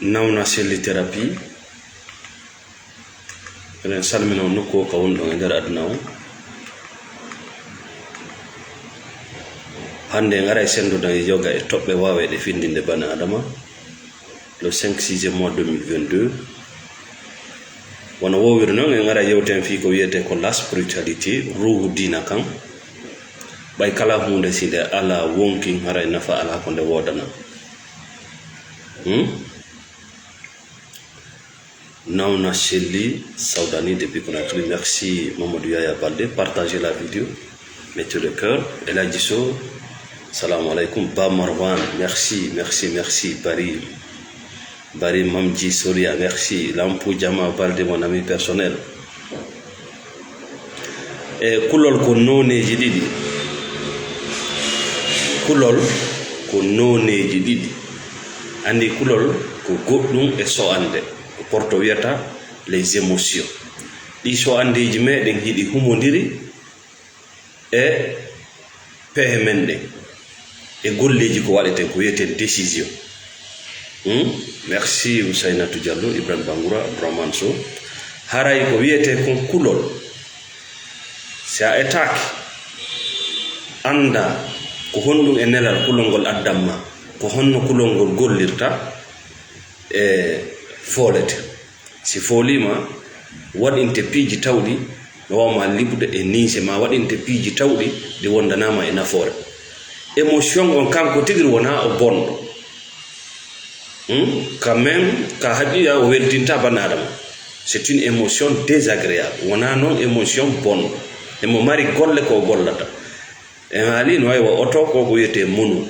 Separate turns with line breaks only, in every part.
nawna selli thérapie enen salmino nokku ko woni ɗon e nder aduna o hande ngara e senduda e yoga e toɓɓe waweɗe findinde bana adama le 5/6 mois 2022 wono wowiri noon en ngara yewten fi ko wiyete ko la spiritualité ruhu dina kan ɓay kala hunde si nde ala wonkin hara e nafa ala ko nde wodana Nauna Shelly Saudani depuis Conakry. Merci Mamadou Yaya Baldé. Partagez la vidéo, mettez le cœur. El Hadjisso, salam alaikum. Ba Marwan, merci, merci, merci. Bari Mamji Soria, merci. Lampou Jama Baldé, mon ami personnel. Et Koulol ko noneji didi. Koulol ko noneji didi. Andi Koulol ko goɗɗum e so ande. Porto wiyata les émotions ɗi so andeji meɗen yiɗi humodiri e pehe men ɗen e golleji ko waɗeten ko wiyeten décision. Merci Oussainatou Diallo, Ibrahim Bangoura, Abdourahmane Sow. Haray ko wiyete kon kulol si a etaki anda ko honɗum e nelal kulol ngol addamma ko honno kulol ngol gollirta e folete si folima waɗinte piiji tawɗi no wawma liɓude e niise ma waɗinte piiji tawɗi ɗi wondanama e nafoore émotion on kanko tigiri wona o bonɗo quand même ka haɗiya o weltinta banadama c'est une émotion désagréable wona noon émotion bonɗo emo mari golle ko gollata e haali no wawi wa oto ko wiyete monu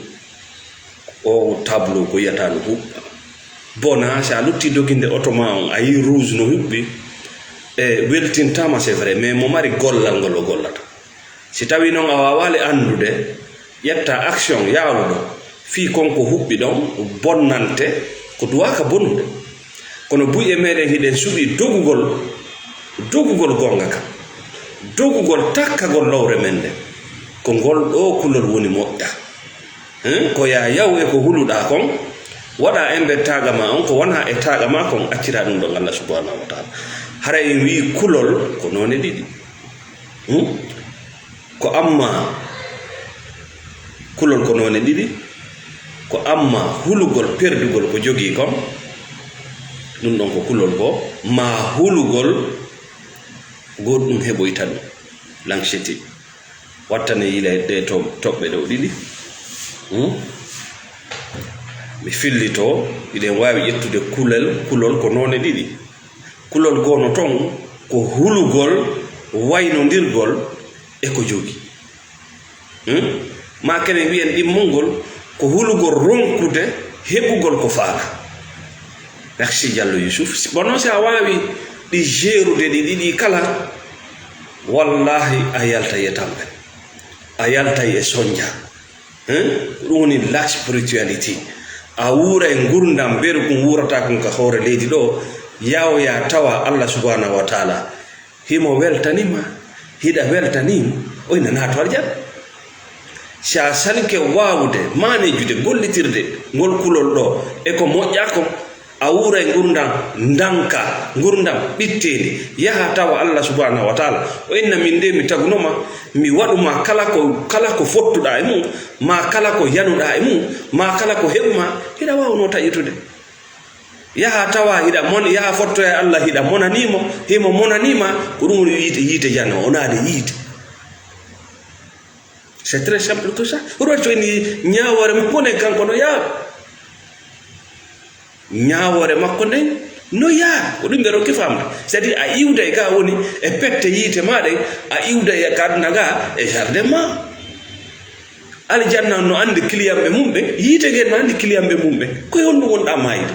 o tableau ko yiyata no huɓɓa bona sa lutti doginde auto ma on ayi rouge no hubbi e weltintama c'est vrai mais mo mari gollal ngol o gollata si tawi noon a wawale andude yetta action yawluɗo fi konko hubbi ɗon bonnante ko duwaka bonnude kono buye meɗen hiɗen suɓi dogugol gonga kam dogugol takkagol lowre men nde ko ngol ɗo kulol woni moƴƴa ko ya yaw e ko huluɗa kon waɗa embe tagama on ko wona e tagama kon accira ɗum ɗo Allah subhanahu wa ta'ala hara en wi kulol ko none ɗiɗi ko amma kulol ko none ɗiɗi ko amma hulugol perdugol ko jogi kon ɗum ɗon ko kulol ko ma hulugol goɗɗum heɓoyta ɗum l'anxiété wattane yile ɗe toɓɓe ɗo ɗiɗi mi fillito iɗen wawi ƴettude kulol ko none ɗiɗi kulol gono ton ko hulugol waynodirgol e ko jogi ma kene wiyen ɗimmolngol ko hulugol ronkude heɓugol ko faaka. Merci Diallo Youssouf bono si a wawi ɗi gérude ɗi ɗiɗi kala wallahi a yalta e tamɓe a yalta e soñdia ɗum woni la spiritualité a wura e gurdam beru kum wurata kum ka hoore leydi ɗo yawoya tawa Allah subhanahu wa ta'ala himo weltanima hiɗa weltanima o ina nato aljanna sa sanke wawude manejude gollitirde ngol kulol ɗo e ko moƴƴa ko a wura e gurdam danka gurdam ɓittedi yaha tawa Allah subhanahu wa ta'ala o inna min nde mi tagunoma mi waɗuma kala ko fottuɗa e mum ma kala ko yanuɗa e mum ma kala ko heɓuma hiɗa wawno taƴitude yaha tawa yaha fotto e Allah hiɗa monanimo himo monanima ko ɗum woni yiite janna onade yiite c'est très simple que ça roto ni ñawore makko nden kanko no yaa ñawore makko nden no yaa ko ɗum ɓe rokki famde c'est à dire a iwda e ga woni e pette yiite maɗen a iwda e kadna ga e jardin ma aljanna no andi client ɓe mum ɓe yiite gen no andi client ɓe mum ɓe koye honɗum wonɗa mayde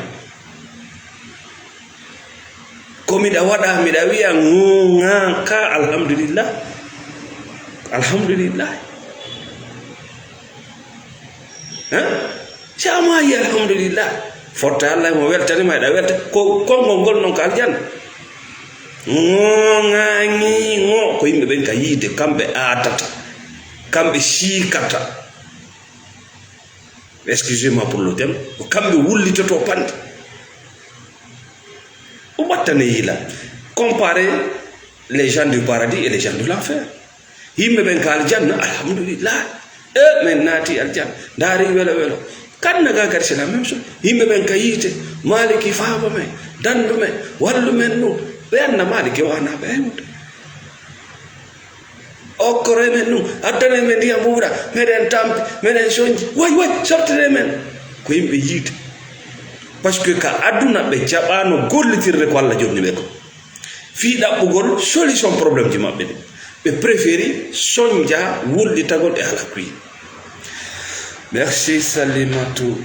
ko miɗa waɗa miɗa wiya ŋoŋa ka alhamdulillah si a mayi alhamdulillah forte Allah mo weltanima eɗa welta ko konngol ngol noon ko aljanna ŋoŋaŋiŋo ko yimɓe ɓen ka yiide kamɓe aatata kamɓe siikata excusez moi pour le terme ko kamɓe wullitoto pande attaneyila comparer les gens du paradis et les gens de l'enfer yimɓe ɓen ka aljanna alhamdulillah men naati aljanna daari welo welo kanna ga kadi c'est la même chose yimɓe ɓen ka yiite maliki faaba men dandu men wallu men ɗum ɓe anna maliki wanaɓe aymude okkore men ɗum addane men ndiyam ɓuuɗa meɗen tampi meɗen soñji way sortire men ko yimɓe yiite par ce que ka aduna ɓe jaɓano gollitirde ko Allah jonni ɓe ko fi ɗaɓɓugol solution probléme ji maɓɓe ɗi ɓe préféri soñja wullitagol e ala kuyi. Merci Salimatu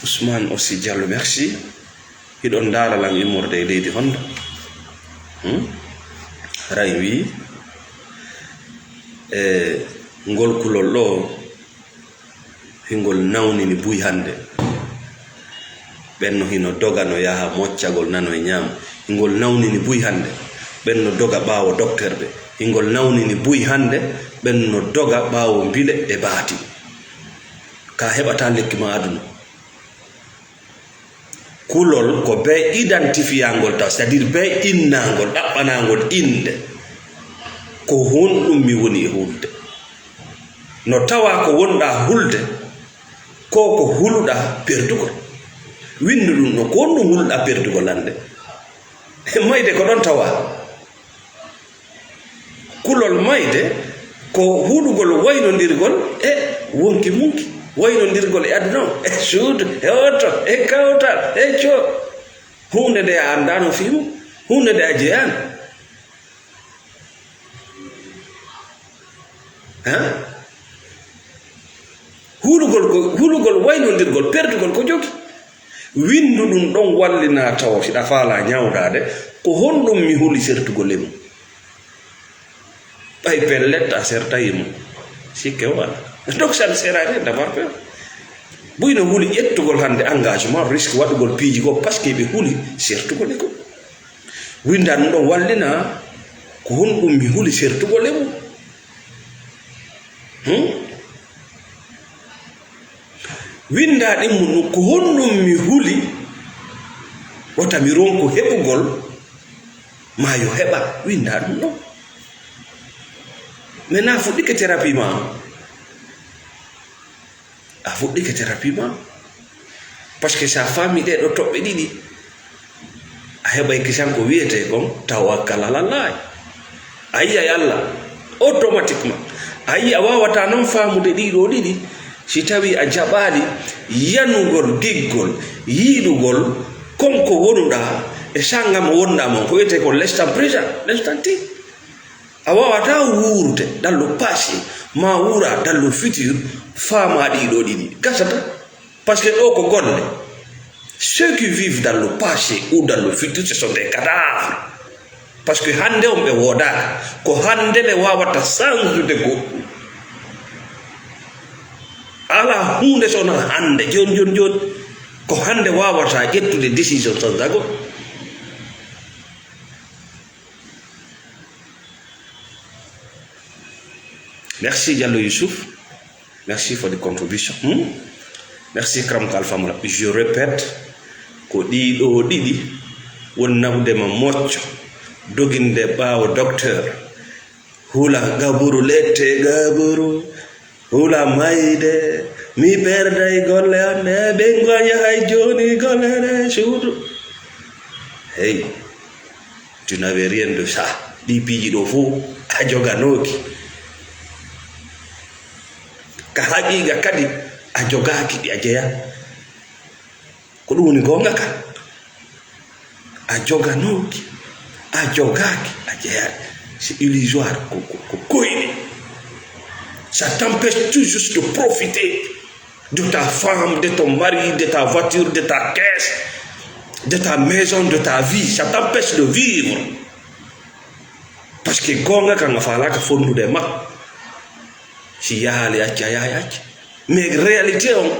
Ousmane aussi Diallo merci hiɗon daaralan immorde e leydi Hondo ray wi e ngol kulol ɗo hingol nawnini buy hande ɓenno hino doga no yaha moccagol nano e ñaama hingol nawnini buy hande ɓenno doga ɓaawo docteur ɓe hingol nawnini buy hande ɓenno doga ɓaawo mbile e baati ka heɓata lekki ma aduna kulol ko be identifiangol taw c'est à dire be innangol ɗaɓɓanangol inde ko honɗum mi woni e hulde no tawa ko wonɗa hulde ko huluɗa perdugol windu ɗum no ko honɗum huluɗa perdugol hande mayde ko ɗon tawa kulol mayde ko huɗugol waynodirgol e wonki munki waynodirgol e aduna o e suudu e oto e kawtal e co hunde nde a andano fimu hunde nde a jeyani hulugol waynodirgol perdugol ko jogi windu ɗum ɗon wallina taw siɗa faala ñawdade ko honɗum mi huli sertugol e mum ɓay pellet a sertayi mum sikke wala donc ça ne sert à rien d'avoir peur buyno huli ƴettugol hande engagement risque waɗugol piiji go par ce que ɓe huli sertugol e ko winda ɗum ɗon wallina ko honɗum mi huli sertugol e mum winda ɗin mum ko honɗum mi huli wota mi ronko heɓugol ma yo heɓa winda ɗum ɗon maintenant fuɗɗike thérapie ma a fuɗɗike thérapie ma par ce que sa famille ɗe ɗo toɓɓe ɗiɗi a heɓay kisan ko wiyete kon tawakkal alallahi a yiya e Allah automatiquement a yi a wawata noon famude ɗiɗo ɗiɗi si tawi a jaɓali yanugol giggol yiɗugol konko wonuɗa e sangam wonɗama ko wiyete ko l'instant présent l'instant ti a wawata wuurde dans le passé ma wura dans le futur fama ɗiɗo ɗiɗi gasata par ce que ɗo ko golle ceux qui vivent dans le passé ou dans le futur ce sont des cadavres par ce que hande on ɓe wodaka ko hande ɓe wawata sanjude goɗɗum ala hunde sona hande joni ko hande wawata ƴettude décision sans dago merci Diallo Youssouf merci for the contribution merci Kram Alpha Mala je répète ko ɗiɗo ɗiɗi won nawdema mocco doginde ɓaawo docteur hula gaburu lette gaburu hula mayde mi perday golle ande ɓe goña hay joni gollere suudu hey tu n'avais rien de ça ɗi piiji ɗo fo a joganoki ka haqiqa kadi a jogaki ɗi a jeya ko ɗum woni gonga ka a joganoki a jogaki a jeyani c'est illusoire ko koyni ça t'empêche tout juste de profiter de ta femme, de ton mari, de ta voiture, de ta caisse, de ta maison, de ta vie. Ça t'empêche de vivre. Parce que gonga kanga fala ka fondu de mak. Si yahali acha ya acha. Mais réalité on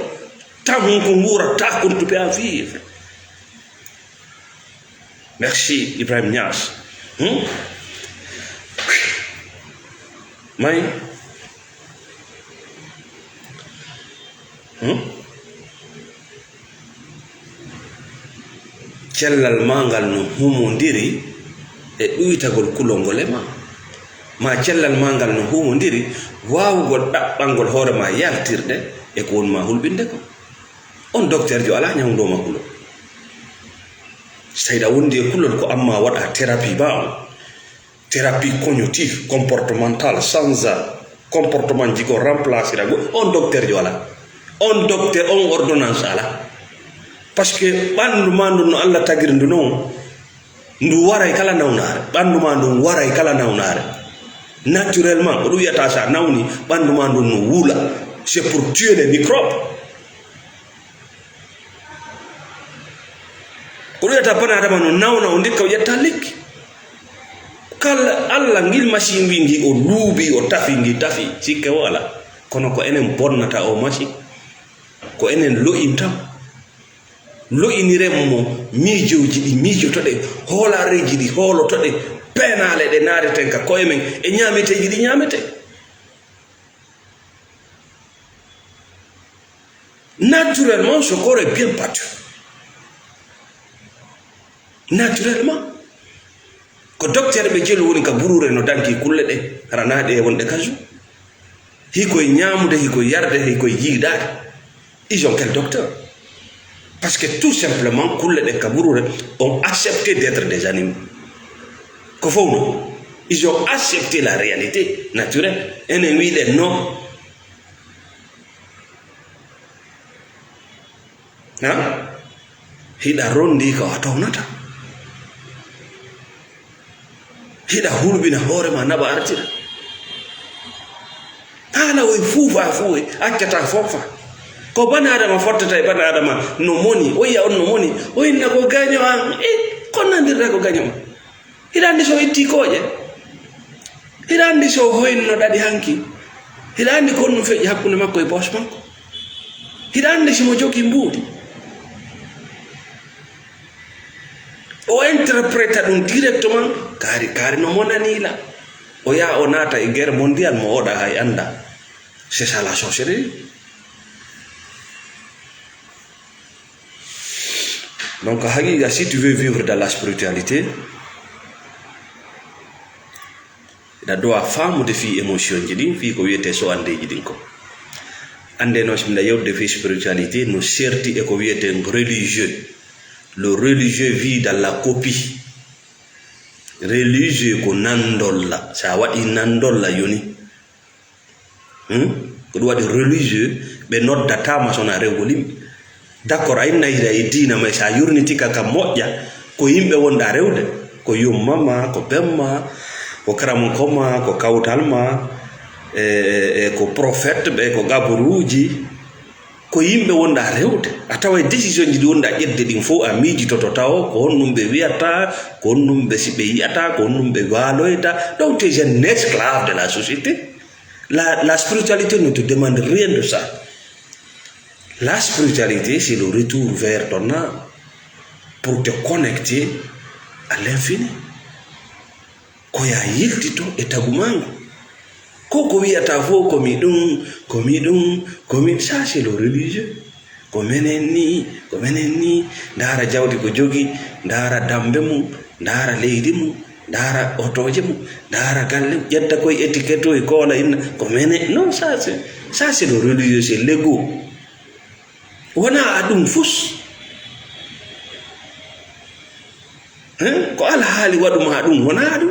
tant qu'on mourra ta qu'on tu peux vivre. Merci Ibrahim Niass. Mai cellal mangal no humondiri e ɗuytagol kulol ma cellal mangal no humondiri wawugol ɗaɓɓangol hoore ma yaltirde e ko wonma hulɓinde ko on docteur jo ala ñawdoma kulol so tawi a wondi e kulol ko amma waɗa thérapie ba on thérapie cognitive comportemental sans comportement jiko remplacera on docteur jo ala on docteur on ordonnance ala par ce que ɓandu ma ndu no Allah tagiri ndu noon ndu waray kala nawnare ɓandu ma ndu waray kala nawnare naturellement ko ɗum wiyata sa nawni ɓandu ma ndu no wuula c'est pour tuer les microbes ko ɗum wiyata bani adama no nawna o ndikka o ƴetta lekki kala Allah ngil machine wi ngi o luubi o tafi ngi tafi sikke wala kono ko enen bonnata o machine ko enen lo'intam lo'iniremmo miijoji ɗi miijotoɗe hoolareji ɗi hoolotoɗe penale ɗe naareten ka koye men e ñaameteji ɗi ñaamete naturellement ce corps est bien battu naturellement ko docteur ɓe jelo woni ka burure no danki kulle ɗe ranaɗe e wonɗe kaju hikoye ñaamude hikoye yarde hikoye jiiɗade ils ont quel docteur parce que tout simplement kulle ɗe ka burure ont accepté d'être des animaux ko fof no ils ont accepté la réalité naturelle enen wiɗe non hiɗa rondi ko a townata hiɗa hulɓina hoorema naɓa artira haala oye fuufa fuu accata fofa ko bani adama fottata e bani adama no moni o yiya on no moni o inna ko gaño an kon nandirta ko gaño ma hiɗa andi so itti kooƴe hiɗa andi so hoynno ɗaɗi hanki hiɗa andi kon no feƴƴi hakkunde makko e bos makko hiɗa andi simo jogi mbuuɗi o interprète ɗum directement kaari no monanila o yaha o naata e guerre mondial mo oɗa hay anda c'est ça la sorcellerie donc haqiqa si tu veux vivre dans la spiritualité ina dowa faamude fi émotion ji ɗin fi ko wiyete so andeji ɗin ko ande no simda yewde fi spiritualité no serti e ko wiyete religieux. Le religieux vit dans la copie. Religieux ko nandolla sa waɗi nandolla yoni ko ɗum waɗi religieux ɓe noddatama sona rewgol yimɓe d'accord a innayira e diina may sa yurnitika kam moƴƴa ko yimɓe wonda rewde ko yummama ko bemma ko karamonkoma ko kawtalma ko prophète ɓe ko gaboruji ko yimɓe wonda rewde a tawa décision ji ɗi wonda ƴedde ɗin fof a miijitoto taw ko honɗum ɓe wiyata ko honɗum ɓe si ɓe yiyata ko honɗum ɓe waloyta donc tu es un esclave de la société. La spiritualité ne te demande rien de ça. La spiritualité c'est le retour vers ton âme pour te connecter à l'infini ko ya yiltito e tagumango ko wiyata fof komi ɗum ça c'est le religieux ko menen ni ndara jawdi ko jogi ndara dambe mum ndara leydi mum ndara otoje mum ndara galle ƴetta koye étiquette o e koola inna ko menen non ça c'est le religieux c'est l'ego wona a ɗum fus ko ala haali waɗuma ɗum wona ɗum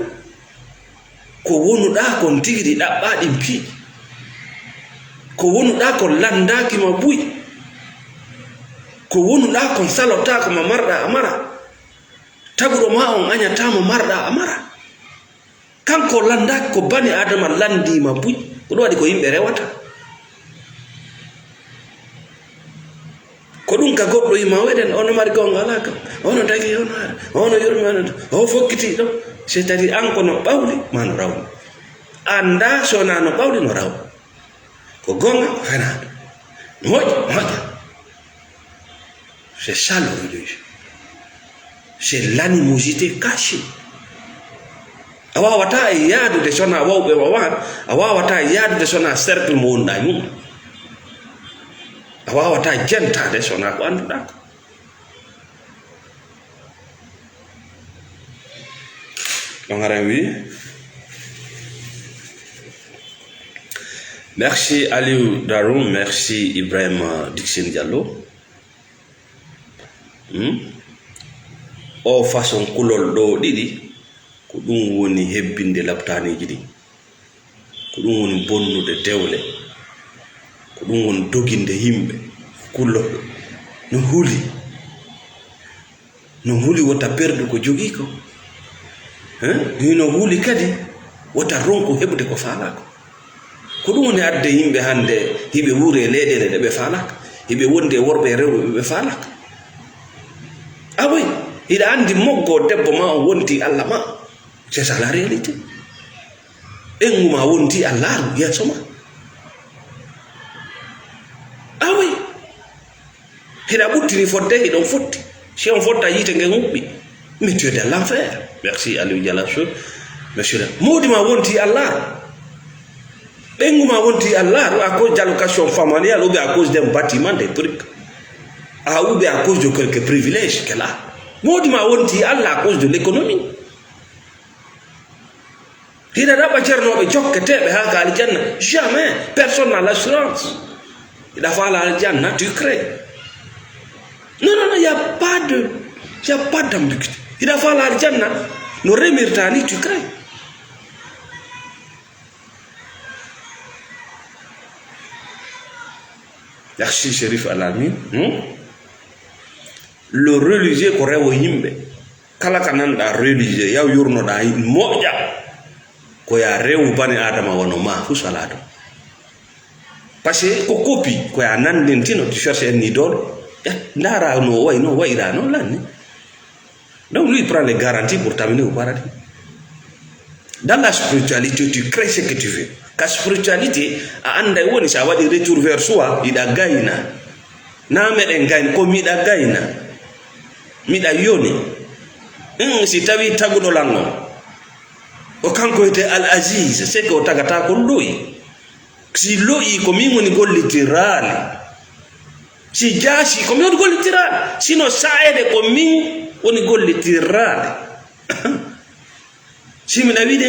ko wonuɗa kon tigiri ɗaɓɓaɗin piiƴi ko wonuɗa kon landaki ma buy ko wonuɗa kon salotaka ma marɗa a mara taguro ma on añatama marɗa a mara kanko landaki ko bani adama landima buy ko ɗum waɗi ko yimɓe rewata ko ɗum ka goɗɗo yima weɗen ono mari gonga ala kam ono tagi ono yurmi o fokkiti ɗo c'est à dire an ko no ɓawli ma no rawni anda sona no ɓawli no raw ko gonga ko fenaɗo moƴƴa c'est ça le religieux c'est l'animosité cachée a wawata e yaadude sona wawɓe wawan a wawata e yaadude sona cercle mo wonɗa mum a wawata jentade sona ko annduɗa ko oui. Merci Aliou Daroum, merci Ibrahim Dixin Diallo. O façon kulol do didi ko dum woni hebbinde labtaneji di ko dum woni bonnude dewle ko dum woni doginde himbe kulol no huli wota perdu ko jogi ko ni no huli kadi wota ronko hebde ko falako ko dum woni adde himbe hande hibe wure ledele de be falaka hibe wonde worbe rewbe be falaka awi ida andi moggo debbo ma wonti Allah ma c'est ça la réalité enguma wonti Allah yeso ma awi ida buttini fodde idon fotti si on fotta yite nge ngubbi mais tu es dans l'enfer. Merci Aliou Dialasso monsieur le modi ma wonti Allah enguma wonti Allah à cause d'allocation familiale ou bien à cause d'un bâtiment des trucs ou bien à cause de quelques privilèges qu'elle a. Modima wonti Allah à cause de l'économie. Il a d'abord cherché jokkete haka aljanna. Jamais personne n'a l'assurance. Il a fallu aljanna, tu crées. Non, il n'y a pas d'ambiguïté. Il a fallu aljanna, nous remirtani, tu crées. Merci Chérif Alami. Le religieux ko rewo yimbe kala kananda religieux yaw yurno da moja ko ya rewu bani adama wono ma fu salado parce que ko copie ko ya nanden tino tu cherches un idole ndara no wayra no lanni donc lui il prend les garanties pour t'amener au paradis. Dans la spiritualité tu crées ce que tu veux. La spiritualité a anda woni sa wadi retour vers soi ida gaina na meden gain ko mi da gaina mida yoni si tawi tagudo lango o kanko ete al aziz c'est que o tagata ko loyi si loyi ko mi woni gol literal si jasi ko mi woni gol literal sino saede ko mi woni gol literal si mi dawi de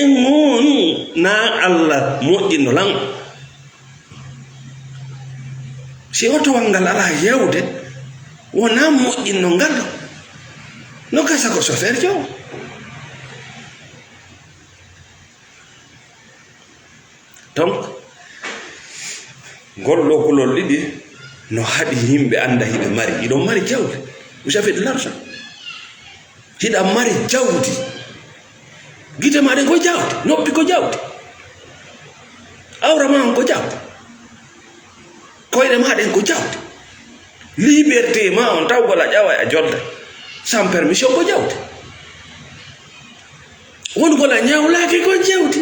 ngon na Allah moƴƴino lango si oto wangal ala yewde wona moƴƴinno ngal no gasa ko chauffeur jow donc golɗo kulol ɗiɗi no haɗi yimɓe anda hiɓe mari iɗon mari jawdi vous avez de l'argent hiɗa mari jawdi guite maɗen ko jawdi noppi ko jawdi awra ma ko jawdi koyɗe maɗen ko jawdi liberté ma on tawgol a ƴawa a jodda sans permission ko jawdi wongol a ñawlaki ko jawdi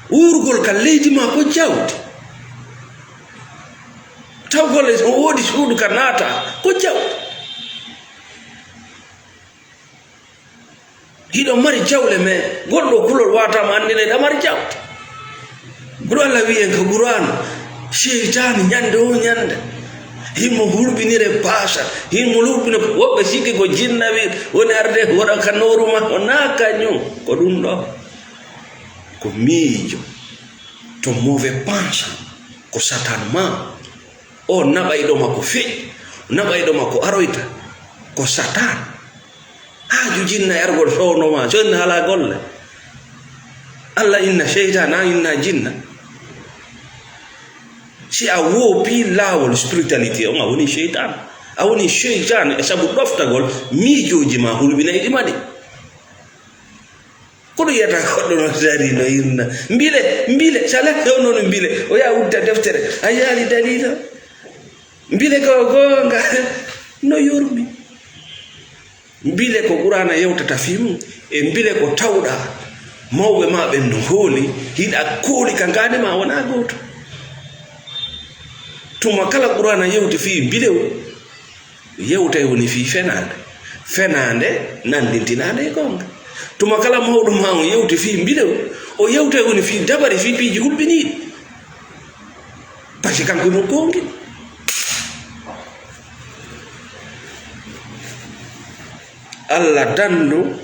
wurgol ka leydi ma ko jawdi tawgol o woodi suudu ka naata ko jawdi hiɗo mari jawle mais goɗɗo kulol watama andine ɗa mari jawdi ɓuro Allah wiyen ko ɓurano cheytani ñande o ñande himmo hulɓinire paasa himmo hulɓina woɓɓe sikki ko jinna wi woni arde waɗa ka noruma o na kañum ko ɗum ɗo ko miijo to mauvais pensant ko satan ma o naɓayɗo makko feƴƴi naɓayɗo makko aroyta ko satan haaju jinna ergol sownoma sonni hala golle Allah inna cheytana inna jinna si a woopi laawol spiritualité on a woni cheytan a woni cheytan e sabu ɗoftagol miijoji ma hulɓinay ɗi maɗi kono yiyata goɗɗo no dari no yirna mbile sa lette o noon mbile o yaa wudda deftere a yaali dalila mbile ko gonga no yurmi mbile ko qur'ana yewtata fim e mbile ko tawɗa mawɓe ma ɓen no hooli hiɗa kooli ka ngane ma wona goto tuma kala qur'ana yewti fi bilew yewtay woni fi fenande nandintinade gonga tuma kala mawɗo ma o yewti fi bilew o yewtay woni fi dabari fi piiji hulɓiniɗi parce que kanko no gongi Allah dandu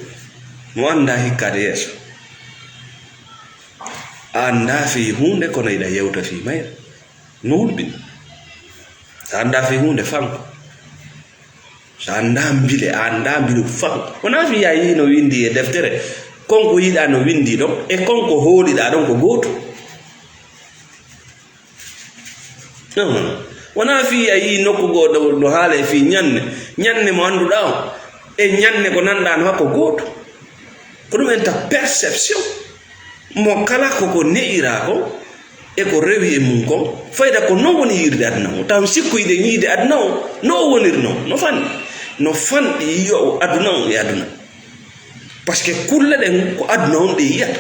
mo anda hikkade yeso anda fi hunde kono ida yewta fi mayre nulbin anda fi hunde fanko anda mbile fanko wona fi yayi no windi e deftere konko yida no windi don e konko holida don ko goto wona fi yayi nokku godo no haale fi nyanne mo anduda e nyanne ko nanda no hakko goto ko dum enta perception mo kala ko neira ko e ko rewi e mun ko fayda ko non woni yirde adna o tam sikko ide nyide adna o no wonirno no fandi yo aduna o e aduna parce que kulle den ko aduna on de yiyata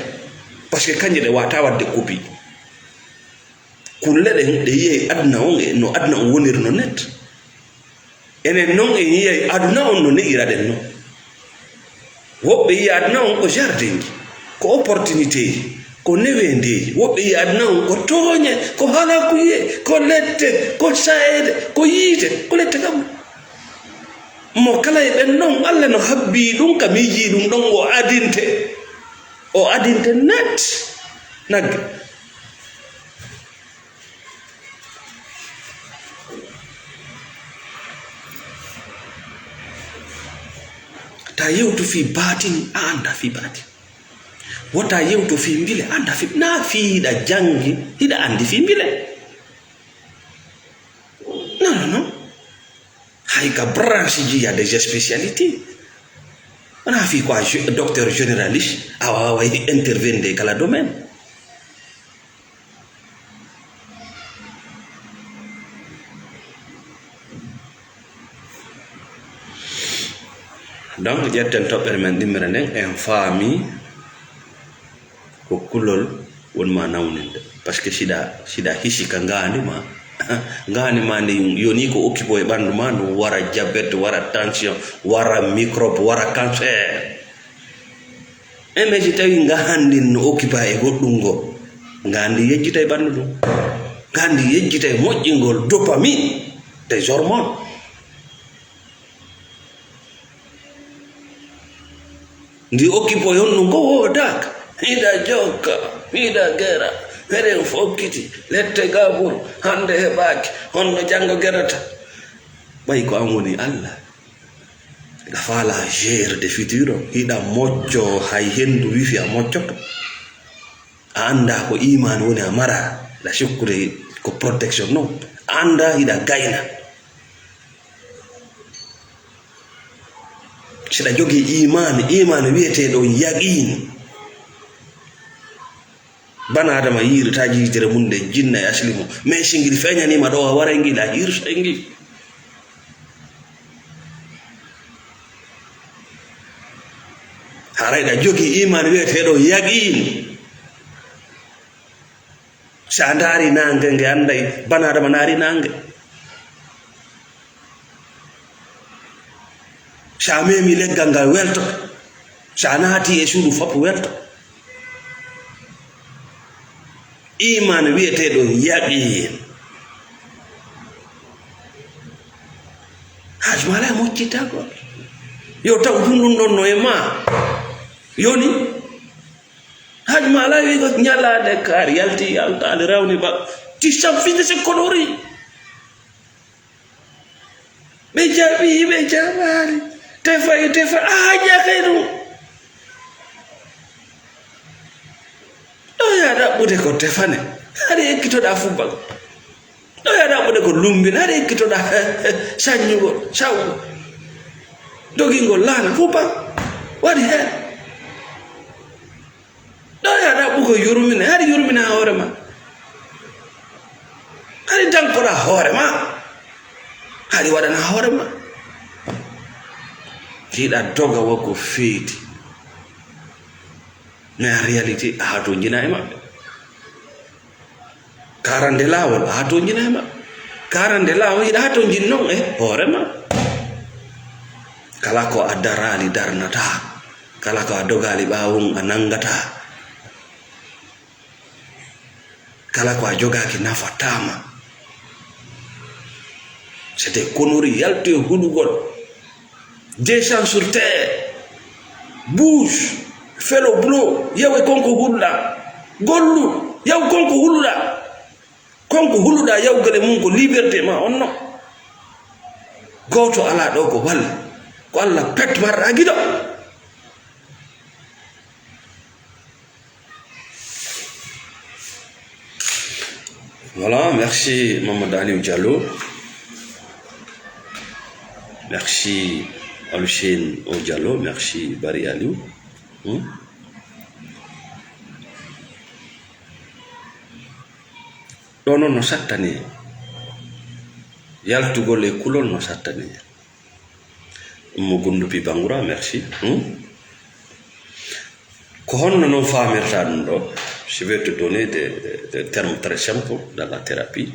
parce que kanje de wata wadde kopi kulle den de yiye aduna on e no aduna on wonirno net ene non e yiye aduna on no neira den no wobbe yi aduna on ko jardin ko opportunité ko newendeji wobbe yi aduna on ko toñe ko halakuye ko lette ko saede ko yite ko lette kam mo kala e ben non alla no habbi dum kam yiji dum don o adinte net nag ta yewtu fi batin anda fi batin wota yewtu fi mbile anda fi na fi da jangi hida andi fi mbile non hay ka branche ji ya des spécialités on a fi quoi docteur généraliste awa intervenir kala domaine donc jetten toɓɓere men ɗimmere nden en faami ko kulol wonma nawninde par ce que sida hisika ngandima nde yoni ko occupo e ɓandu ma no wara diabète wara tension wara microbe wara cancer mais si tawi ngandi no occupa e goɗɗum ngo ngandi yejjita e ɓandu ɗum ngandi yejjita e moƴƴingol dopamine des hormones ndi occupo yon no ngo wodaka hida jokka hida gera fere fokkiti lette gabur hande heɓaki honno jango gerata ɓay ko an woni Allah ga fala gère de futur hida mocco hay hendu wifi a moccoto a anda ko iman woni a mara la shukre ko protection no anda hida gayna sida jogi iman wiyeteɗo yaqin bana adama yirtaji yitere munde jinna e aslimu mais singil feñanima ɗo a wara ngil a yirta e ngil harayɗa jogi iman wiyeteɗo yaqin sa ndaari nange nge anday bana adama naari nange sa memi leggal ngal welto sa naati e suudu foppo welto iman wiyeteɗo yaqin haji mala e moccitagol yo taw ɗum ɗon no e ma yoni haji mala wi ko ñalade kar yalti yaltade rawni ba ti sam finde se kolori ɓe jaɓi ɓe jaɓari tefa jakay ɗum ɗo ya ɗaɓɓude ko tefane haɗa ekkitoɗa fubbal ɗo ya ɗaɓɓude ko lumbin haɗa ekkitoɗa saññugol sawgo dogingol laana fubba waɗi hen ɗo ya ɗaɓɓu ko yurmine haɗa yurmina hoorema haɗa dankoɗa hoorema haɗa waɗana hoorema hiɗa doga wokko feeti mais en réalité a hatojina e maɓɓe karande laawol a hatojina e maɓɓe karande laawol hiɗa hatojin non e hoorema kala ko a darali darnata kala ko a dogali ɓawon a nangata kala ko a jogaki nafatama c'était connerie yalto e huɗugol 200 sur terre bouge, fais le boulot, yawe konko huluda, gollu, yaw konko huluda, yaw gale mun ko liberté ma onno. Goto ala ɗo ko walla, ko Allah pet marɗa giɗo. Voilà, merci Mamadou Aliou Diallo. Merci Aluchen Diallo, merci Bari Aliou. Dono no sattani. Yaltugol e kulol no sattani. Mo gundupi Bangura, merci. Ko honno non famirta ɗum ɗo. Je vais te donner des termes très simples dans la thérapie.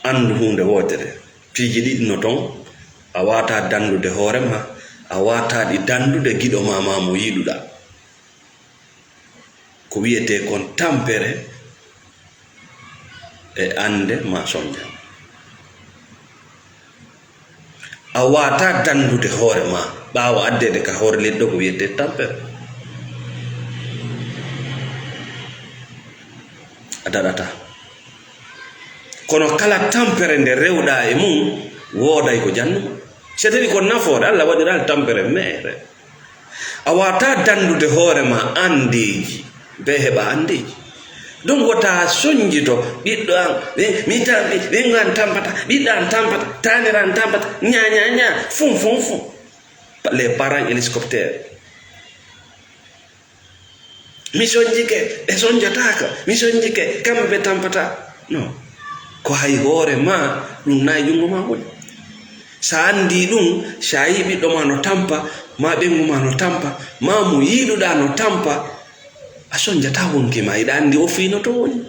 Andu hunde wotere. Piiji ɗiɗi no ton. A wata dandude hoorema, a wataɗi dandude giɗo ma mo yiɗuɗa. Ko wiyete kon tampere e ande ma sonja. A wata dandude hoore ma ɓaawo addede ka hoore leɗɗo ko wiyete tampere. A daɗata. Kono kala tampere nde rewɗa e mum wooday ko jannuma. So tawi ko nafoore Allah waɗiral tampere mere. A wata dandude hoore ma andeji be heɓa andeji. Donc wota soñjito ɓiɗɗo an ɓingo an tampata, ɓiɗɗo an tampata, tanira an tampata, ña fum. Les parents hélicoptères. Mi soñjike ɓe soñjataka, mi soñjike kamɓe ɓe tampata. Non, ko hay hoore ma ɗum nayi jungo ma woni. Sa andi ɗum, sa yi ɓiɗɗo ma no tampa, ma ɓengu ma no tampa, ma mo yiɗuɗa no tampa, a soñjata wonki ma yiɗa andi o fino to woni.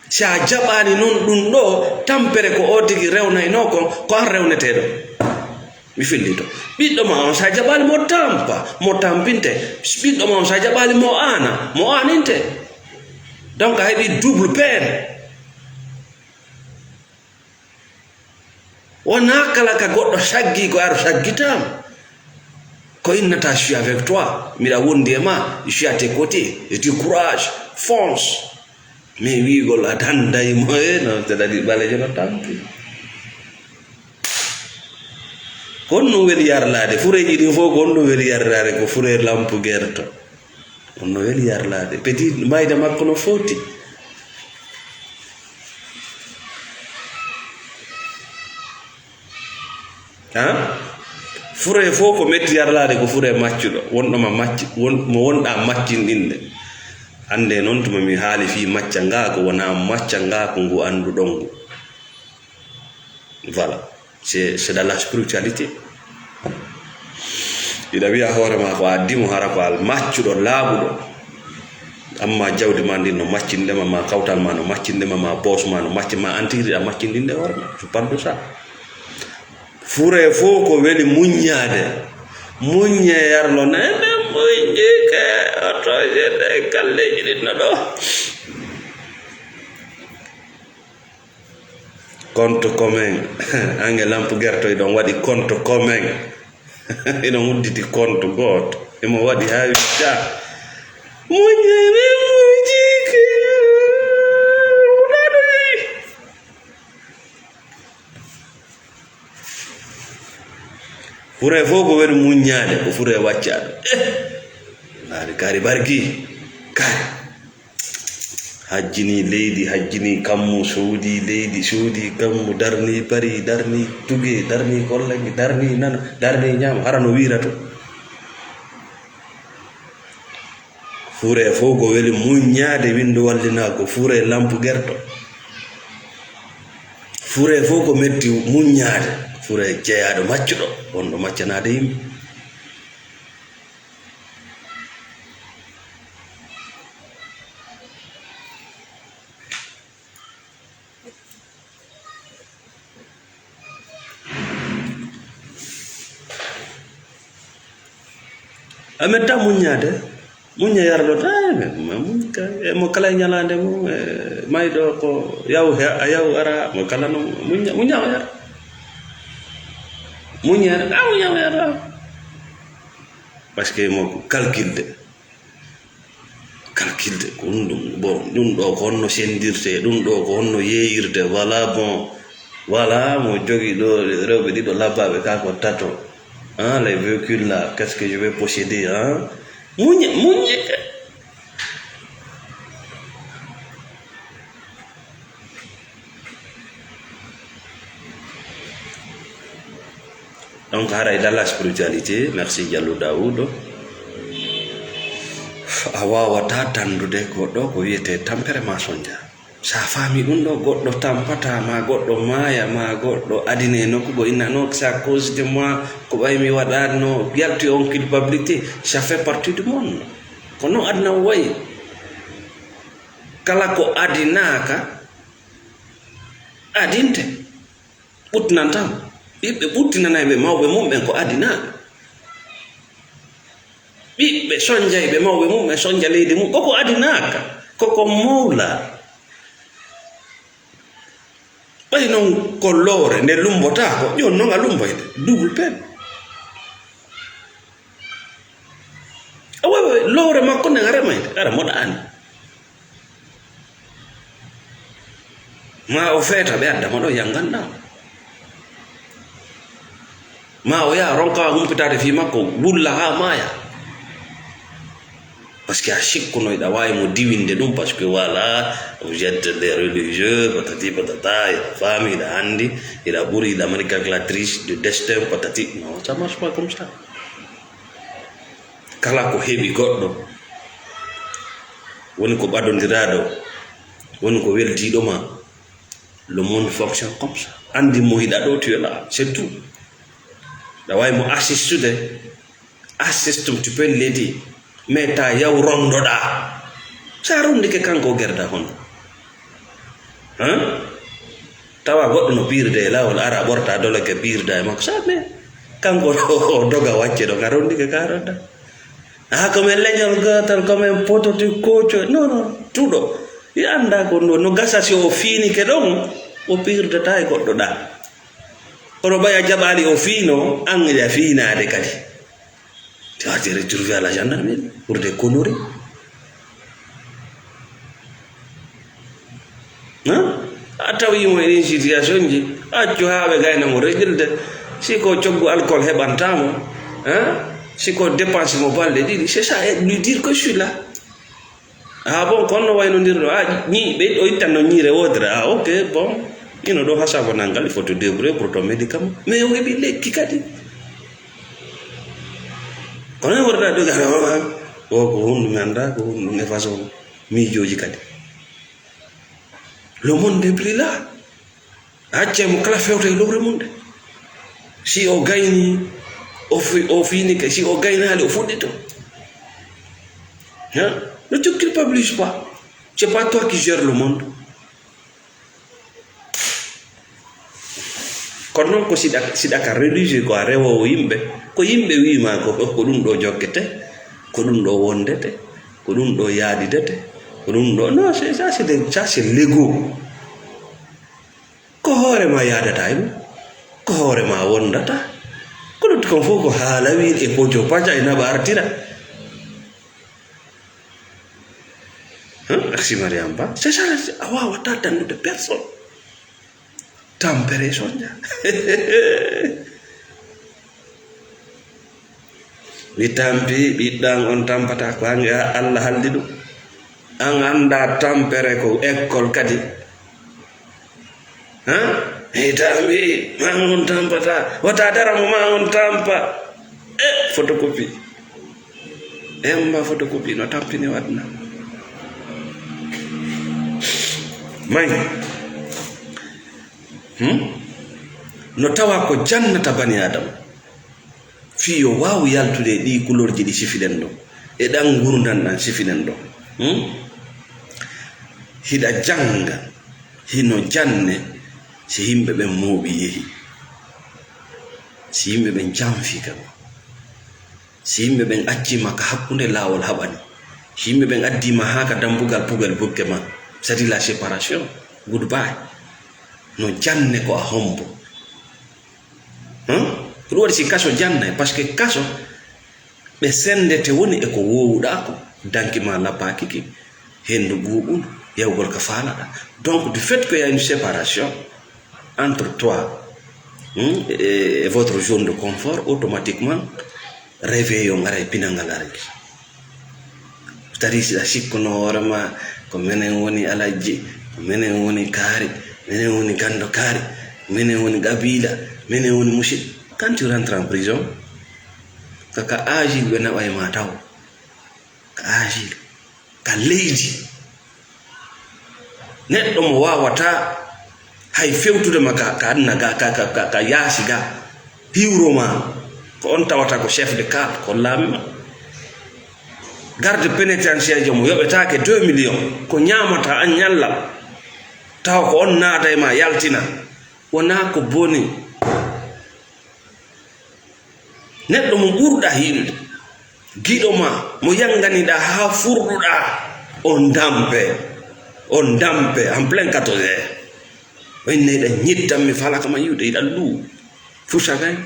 Sa jaɓani noon ɗum ɗo tampere ko o tigi rewnayno kon ko an rewneteɗo. Mi fillito ɓiɗɗo ma on sa jaɓali mo tampa mo tampinte, ɓiɗɗo ma on sa jaɓali mo aninte. Donc a heɓi double peine. Wona kala ka goɗɗo saggi ko aro saggitama ko innata je suis avec toi, miɗa wondi e ma, je suis à tes côtés, et tu courage, fonce. Mais wigol a dandaymo no teɗaɗi ɓalejo no tampi. Kon no weli yarlade fureji ɗin fof kon no weli yarlade ko fure lampu gerto on no weli yarlade petit mayde makko no foti. Fure fof ko metti yarlade ko fure maccuɗo wonɗoma macci mo wonɗa maccinɗinde. Ande noon tuma mi haali fi macca nga ko wona macca nga ko ngu anduɗon ngu. Voilà, c'est dans la spiritualité. Ida wiya hoore ma ko addimo hara ko al maccuɗo laaɓuɗo, amma jawdi ma ndin no maccindema, ma kawtal ma no maccindema, ma poos ma no macci ma antiriɗa maccindinde hoore ma. Je parle de ça. Fure fof ko weli muññade, muññe yarlo nene muñjike otojede galleji ɗinno ɗo. Compte commun ange lampu gerto iɗon waɗi compte commun iɗon udditi compte goto emo waɗi ha witta muññere muñjike fure fof ko weli muññade ko fure waccaɗo. Ari kari barki kari hajjini leydi, hajjini kammu, soodi leydi, soodi kammu, darni bari, darni tuge, darni kollagi, darni nana, darni ñaama, hara no wirato. Fure fof ko weli muññade windo wallina ko fure lampu gerto. Fure fof ko metti muññade, fure jeeyaɗo maccuɗo wonɗo maccanade yimɓe. Ametta muññade muñña yarlota mo kala ñalande mum mayɗo ko yaw ara mo kala no muñña o yara. Muññere muñña o yara parce que mo calculde ko ɗum bon ɗum ɗo ko honno sendirte ɗum ɗo ko honno yeeyirde voilà bon voilà mo jogi ɗo rewɓe ɗiɗo labbaɓe kako tato les véhicules là qu'est-ce que je vais posséder muñe donc haray dans la spiritualité merci Diallo Daoud a wawata tandude goɗɗo ko wiyete tampere masonja sa faami ɗum ɗo goɗɗo tampata ma goɗɗo maaya ma goɗɗo adine nokkugo innano c'est à cause de moi ko ɓay mi waɗano yalti on culpabilité ça fait partie du monde ko noon aduna wayi kala ko adinaka adinte ɓuttinan tan ɓiɓɓe ɓuttinanayɓe mawɓe mumɓen ko adinaɓe ɓiɓɓe sonjayɓe mawɓe mumɓe sonja leydi mum koko adinaka koko mawla ɓay noon ko loore nde lumbotako ƴon noon a lumboyde double peine awawa loore makko nden a remayde ara moɗani ma o feeta ɓe addama ɗo yangandama ma o yaha ronkawa humpitade fi makko wulla ha maya parce que a sikkunoyɗa wawi mo diwinde ɗum parce que voilà vous êtes des religieux patati patata ila fami ila andi ila ɓuuri ila mani calculatrice de destin patati non ça marche pas comme ça kala ko heɓi goɗɗo woni ko ɓadodiraɗo woni ko weltiɗo ma le monde fonctionne comme ça andi mo hiɗa ɗo tu es là c'est tout da wawi mo assistude assistum tu peux l'aider mais ta yaw rondoɗa sa rondike kanko gerda hono tawa goɗɗo no birde e lawol ara ɓorta dolake birda e makko sa mais kanko o doga wacce ɗo ka rondike ka ronda komin leñol gotal komin pototi koco non tuɗo i anda ko no gasa si o fiinike ɗon o pirdata e goɗɗo ɗa ono ɓaya jaɓali o fiino an a fiinade kadi tu as été retrouvé à la gendarmerie pour des conneries a tawimo eɗin situation ji accu haɓe gaynamo rejilde siko coggu alcool heɓantamo siko dépense mo balɗe ɗiɗi c'est ça lui dire que je suis là bon konno waynodirɗo ñiɓe o ittanno ñiire wodre ok bon ino ɗo ha sabo nangal il faut te débrouiller pour ton médicament mais o heɓi lekki kadi kono worɗa ɗo o ko hunde mi anda ko hunde e façon miijoji kadi le monde n'est plus là accemo kala fewta e lowre mum de si o gayni o finike si o gaynali o fuɗɗito ne te culpabilise pas c'est pas toi qui gère le monde kono noon ko siɗa ka religieux ko a rewowo yimɓe ko yimɓe wima ko ɗum ɗo joggete ko ɗum ɗo wondete ko ɗum ɗo yaadidete ko ɗum ɗo non ça c'est l'ego ko hoorema yaadata e mum ko hoorema wondata ko ɗutti kon fof ko haala wi e pojo paja e naɓa artira merci Mariam Ba c'est ça a wawata dandude personne tampere sonja mi tampi ɓiɗɗan on tampata ko hange Allah haldi ɗum an anda tampere ko école kadi mi tampi ma on tampata wata daramo ma on tampa photocopie emba photocopie no tampini wadna may no tawa ko jannata bani adama fiyo wawu yaltude ɗi couleur ji ɗi sifiɗen ɗo e ɗan gurdan ɗan sifiɗen ɗo hiɗa janga hino janne si yimɓe ɓen mooɓi yehi si yimɓe ɓen janfi kam si yimɓe ɓen accima ka hakkunde lawol haɓani si yimɓe ɓen addima ha ka dambugal pugal bukke ma c'est la séparation goodbye no janne ko a hombo ko ɗum waɗi si kaso jannay par ce que kaso ɓe sendete woni e ko wowuɗa ko danki ma lappakiki hendu ɓuɓul yawgol ko faalaɗa. Donc du fait qu'il y a une séparation entre toi et votre zone de confort, automatiquement réveillon ngaray pinangal araki tari sida sikkono hoorema ko menen woni alajji, ko menen woni kaari, menen woni gando kaari, menen woni gabila, menen woni musid. Quand tu rentres en prison, ka agil ɓe naɓa e ma taw, ka agil ka leydi neɗɗo mo wawata hay fewtudema ka adna ka yaasi ga hiwroma ko on tawata ko chef de cadre ko laamima garde pénitentiaire jomo yoɓetake 2 millions ko ñamata an ñalla taw ko on naata e ma yaltina wona ko boni. Neɗɗo mo ɓurɗa hiiɗude giɗo ma mo yanganiɗa ha furɗuɗa on dampe en plein 14 heures o inneyiɗa ñittanmi falaka ma yiwde yiɗa luu fusagay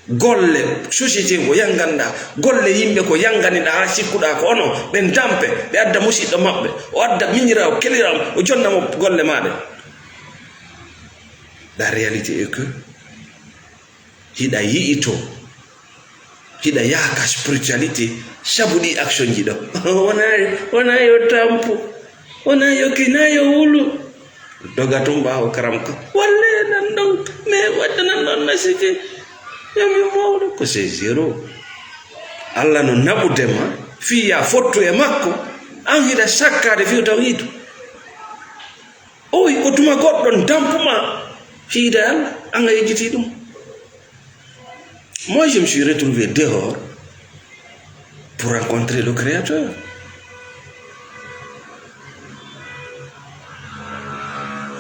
golle société ko yanganɗa golle yimɓe ko yanganiɗa ha sikkuɗa ko ono ɓen dampe ɓe adda musidɗo maɓɓe o adda miñirawo kelirawo o jonnamo golle maɗe. La réalité est que hiɗa yi'ito hiɗa yaaka spiritualité sabuɗi action ji ɗo wona yo tampu wona yo kinayo wulu doga tum ɓawo karam ko walle nan ɗon mais wadda nan ɗon nasiki yomi mawɗo ko c'est zéro. Allah no naɓudema fiya fottu e makko an hiɗa sakkade fiw taw yiitu o wi ko tuma goɗɗon dampuma hiida Allah an a yejjiti ɗum. Moi, je me suis retrouvé dehors pour rencontrer le Créateur.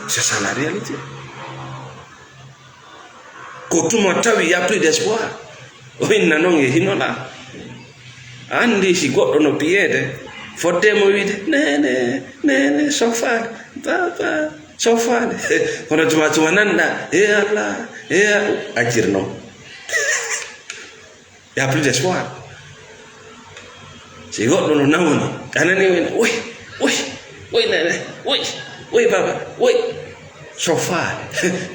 C'est ça la réalité. Quand tout le monde il n'y a plus d'espoir. Oui, non, il y a là. Andi si goɗɗo no piede foddemo wiide nene sofade papa sofade hono tuma nanɗa e Allah accirno. Il n'y a plus d'espoir. Si goɗɗo no nawni anani wene oui baba oui sofade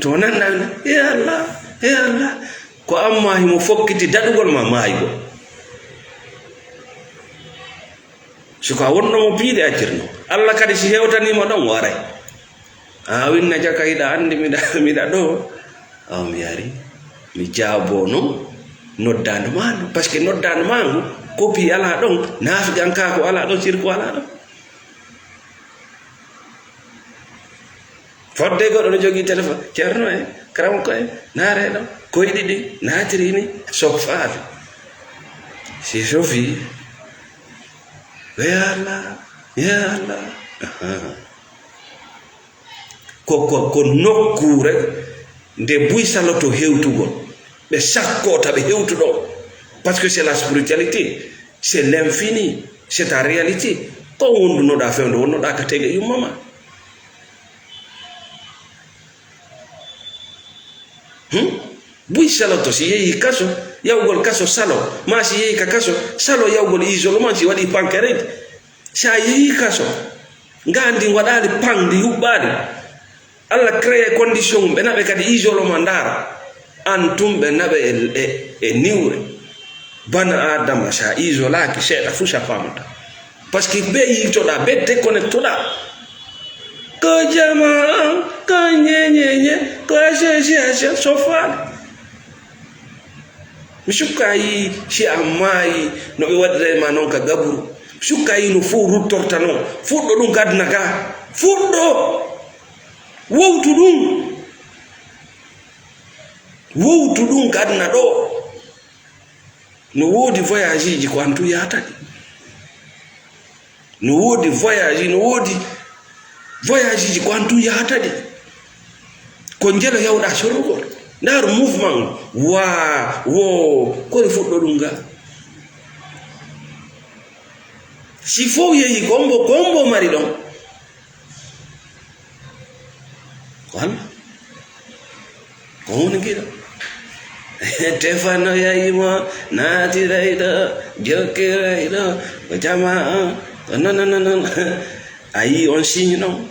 to nanɗa e Allah ko amma himo fokkiti daɗugol ma maaygo siko a wonɗomo piide accirno Allah kadi si hewtanima ɗon waray a winna jaka hiɗa andi miɗa ɗo aw mi yari mi jaabo noon noddande ma par ce que noddande ma ngu copie ala ɗon naafiganka ko ala ɗon sirko ala ɗon fodde goɗɗo no jogui téléphone ceerno e karam ko e naare ɗon koyɗi ɗi naatirini soffaade si sofi ya Allah ko nokkure nde buy saloto hewtugol ɓe sakkota ɓe hewtuɗo parce que c'est la spiritualité, c'est l'infini, c'est ta réalité. Ko wondunoɗa fewde wonnoɗa ka tege yummama buy saloto si yehi kaso yawgol kaso salo ma si yehi ka kaso salo yawgol isolement si waɗi pankerede sa yehi kaso ngandi waɗali pangdi yuɓɓade Allah créé condition ɓe naɓe kadi isolement ndara an tum ɓe naɓe e niwre bana adama sa isolaki seeɗa fu sa famata parce que ɓe yitoɗa ɓe déconnectoɗa ko jama ko ñeñeñe ko association sofade mi sukka yi si a maayi no ɓe waɗirema noon ka gaburu sukka yi no fo ruttorta noon fuɗɗo ɗum gadna ga fuɗɗo wowtu ɗum gadna ɗo no woodi voyage ji ko antu yataɗi no woodi voyage ji ko antu yataɗi ko jelo yawɗa sorugol ndar mouvement wo kori fuɗɗo ɗum ga si fof yehi kombo mari ɗon ko Allah ko woni giɗo tefano yayimo natirayɗo jokkirayɗo ko jama non ayi on signe non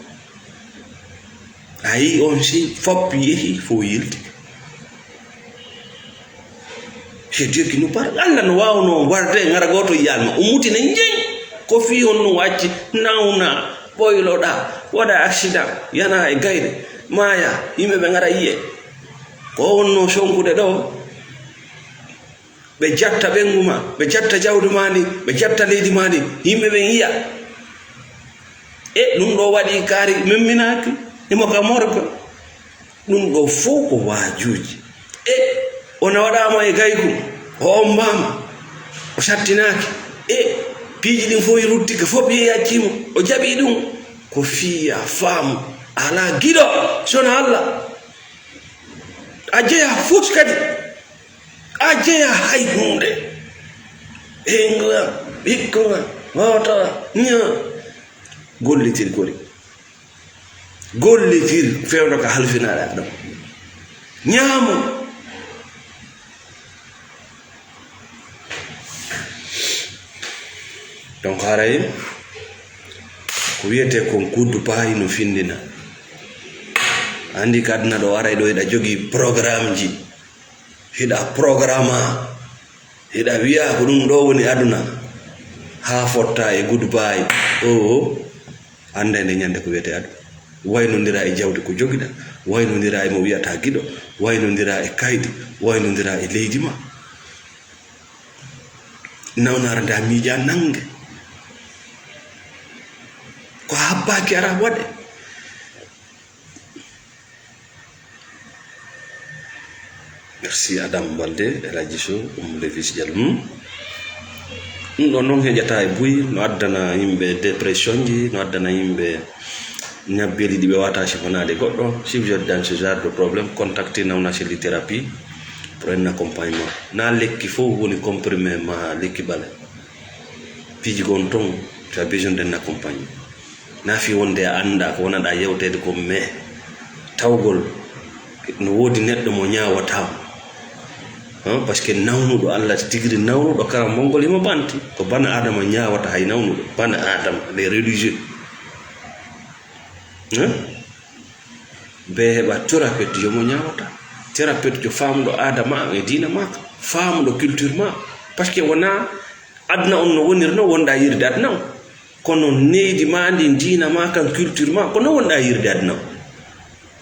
ayi on signe fop yehi fo yilti. C'est Dieu qui nous parle. Allah no wawno warde ngara goto yalma umutina njeng ko fi on no wacci nawna boyloɗa waɗa accident yana e gayde maya yimɓe ɓe ngara yiye ko wonno sonkude ɗo ɓe jatta ɓengu ma ɓe jatta jawdi ma ndi ɓe jatta leydi ma ndi yimɓe ɓen yiya e ɗum ɗo waɗi kaari memminaki imo ka morko ɗum ɗo fof ko wajuji e ona waɗama e gayku o mbama o sattinaki e piiji ɗin fof ruttike fof yeeyi accimo o jaɓi ɗum ko fiya faamu ala giɗo sona Allah a jeeya fus kadi a jeeya hay hunde enga ɓikkoga wawata ña gollitir gori gollitir fewno ko halfinaɗe aɗam ñaamo donc haray ko wiyete kon kuddu paayi no findina andi ka aduna ɗo aray ɗo hiɗa jogi programme ji hiɗa programme hiɗa wiya ko ɗum ɗo woni aduna ha fotta e goodbye o anda nde ñande ko wiyete aduna waynodira e jawdi ko jogiɗa waynodira e mo wiyata giɗo waynodira e kaydi waynodira e leydi ma nawnara nda miija nangue ko habbaki ara waɗe merci Adam Balde Elhaji Sow Levis Diallo ɗum ɗo noon heƴata e buy no addana yimɓe dépression ji no addana yimɓe ñabbeli ɗi ɓe wata sifanade goɗɗo si vous êtes dans ce genre de problème contactez Nawna Selli thérapie pour un accompagnement na lekki fof woni comprimé ma lekki ɓale piiji gon ton tu as besoin d'un accompagnement na fi wonde a anda ko wonaɗa yewtede ko mais tawgol no wodi neɗɗo mo ñawata par ce que nawnuɗo Allah tigiri nawnuɗo kara mongol himo banti ko bana adama ñawata hay nawnuɗo bana adama les religieux be heɓa thérapeute yomo ñawata thérapeute jo famɗo adama e dina maka famɗo culture ma par ce que wona aduna on no wonir no wonɗa yirde aduna o kono neydi ma ndi dina ma kan culture ma ko no wonɗa yirde aduna o